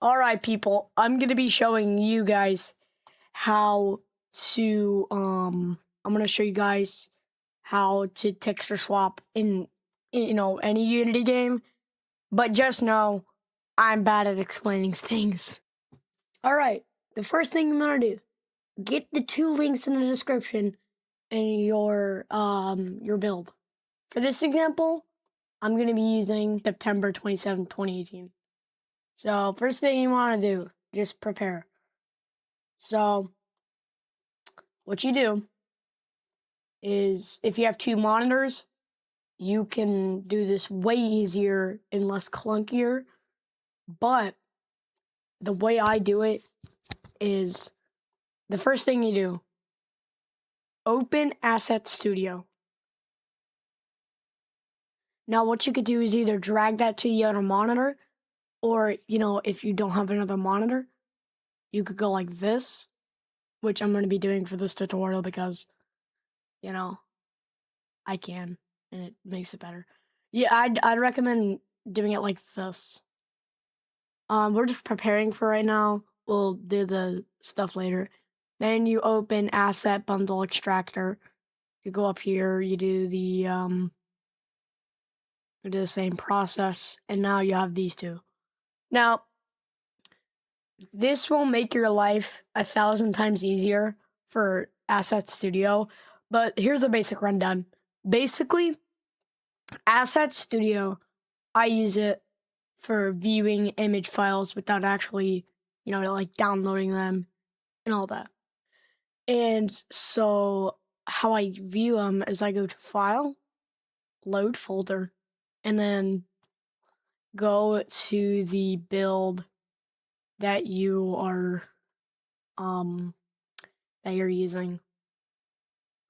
All right, people, I'm going to be showing you guys how to, I'm going to show you guys how to texture swap in, any Unity game. But just know, I'm bad at explaining things. All right, the first thing I'm going to do, get the 2 links in the description in your build. For this example, I'm going to be using September 27th, 2018. So first thing you want to do, just prepare. So what you do is if you have 2 monitors, you can do this way easier and less clunkier. But the way I do it is the first thing you do, open assetstudio. Now what you could do is either drag that to the other monitor, or if you don't have another monitor, you could go like this, which I'm going to be doing for this tutorial because I can, and it makes it better. Yeah, I'd recommend doing it like this. We're just preparing for right now. We'll do the stuff later. Then you open Asset Bundle Extractor. You go up here. You do the same process, and now you have these 2. Now, this will make your life 1,000 times easier for assetstudio. But here's a basic rundown. Basically, assetstudio, I use it for viewing image files without actually, like downloading them and all that. And so how I view them is I go to File, Load Folder, and then go to the build that you're using.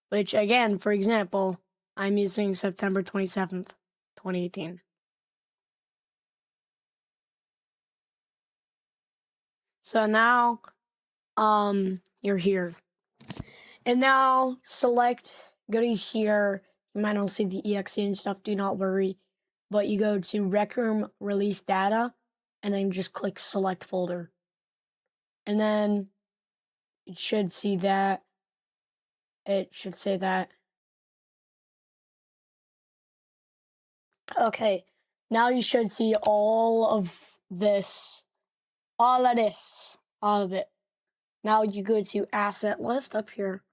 Which again, for example, I'm using September 27th, 2018. So now you're here. And now go to here. You might not see the exe and stuff, do not worry. But you go to Rec Room Release Data, and then just click Select Folder. And then it should see that. It should say that. Okay, now you should see all of this. All of it. Now you go to Asset List up here.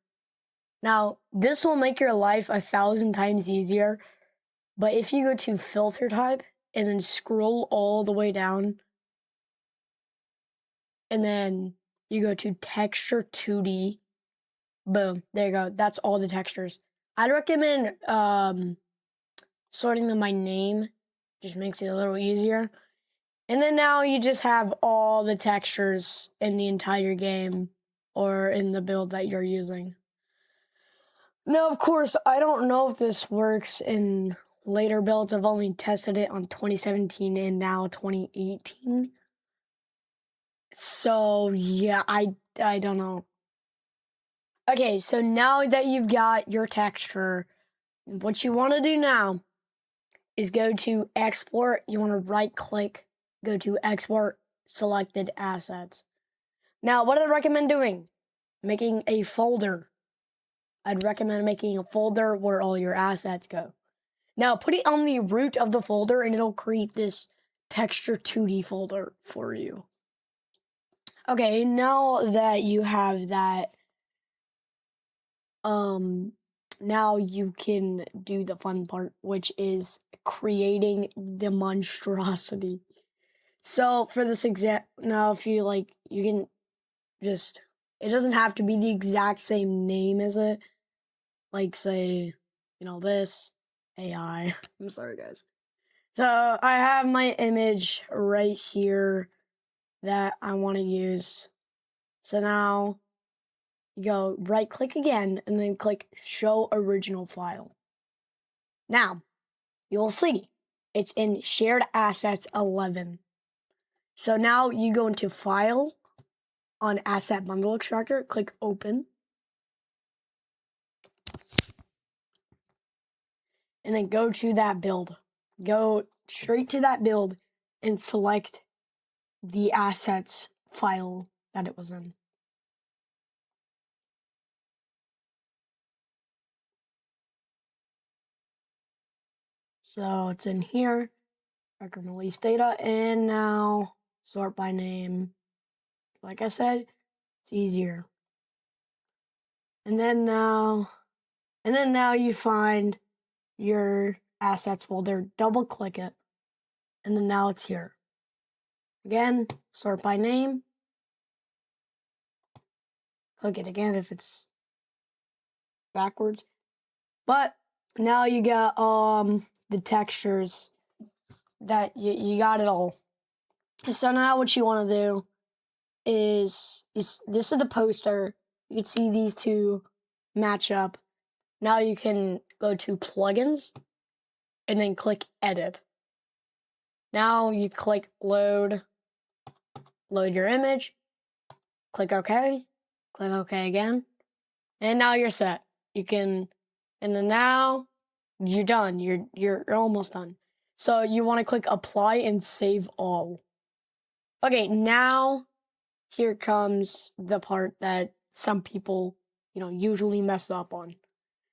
Now, this will make your life 1,000 times easier. But if you go to Filter Type and then scroll all the way down, and then you go to Texture 2D, boom, there you go. That's all the textures. I'd recommend sorting them by name. Just makes it a little easier. And then now you just have all the textures in the entire game or in the build that you're using. Now, of course, I don't know if this works in later builds. I've only tested it on 2017 and now 2018. So, yeah, I don't know. Okay, so now that you've got your texture, what you want to do now is go to Export. You want to right-click, go to Export Selected Assets. Now, what I recommend doing? Making a folder. I'd recommend making a folder where all your assets go. Now, put it on the root of the folder, and it'll create this Texture 2D folder for you. Okay, now that you have that, now you can do the fun part, which is creating the monstrosity. So for this now if you you can just, it doesn't have to be the exact same name as it. Like say, this AI. I'm sorry, guys. So I have my image right here that I want to use. So now you go right click again and then click Show Original File. Now you'll see it's in Shared Assets 11. So now you go into File on Asset Bundle Extractor, click Open. And then go to that build. Go straight to that build and select the assets file that it was in. So it's in here, record release data, and now sort by name. Like I said, it's easier. And then now you find your assets folder, double click it, and then now it's here. Again, sort by name. Click it again if it's backwards. But now you got the textures that you got it all. So now what you want to do is this is the poster. You can see these two match up. Now you can go to plugins and then click edit. Now you click load your image, click OK again, and now you're set. You can, and then now you're done. You're almost done. So you want to click apply and save all. Okay, now here comes the part that some people, usually mess up on.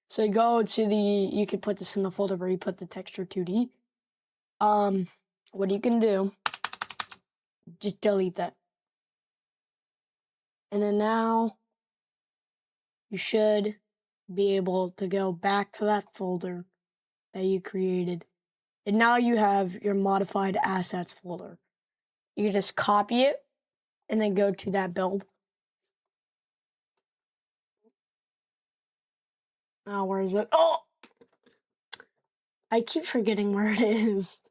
So you go to you could put this in the folder where you put the texture 2D. What you can do, just delete that. And then now you should be able to go back to that folder that you created. And now you have your modified assets folder. You can just copy it and then go to that build. Now, where is it? Oh! I keep forgetting where it is.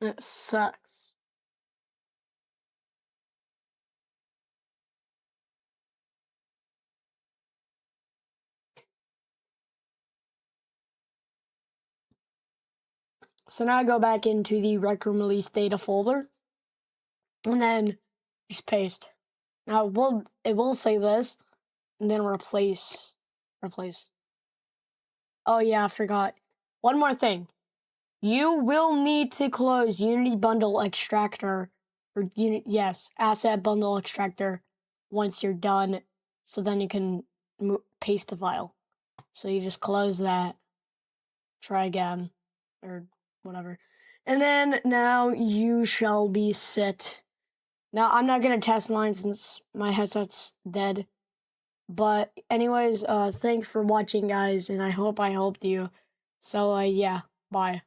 It sucks. So now I go back into the record release data folder and then just paste. Now it will say this and then replace. Oh yeah, I forgot. One more thing. You will need to close Unity Bundle Extractor or Asset Bundle Extractor once you're done, so then you can paste the file. So you just close that, try again, or whatever. And then now you shall be set. Now I'm not gonna test mine since my headset's dead. But anyways, thanks for watching, guys, and I hope I helped you. So yeah, bye.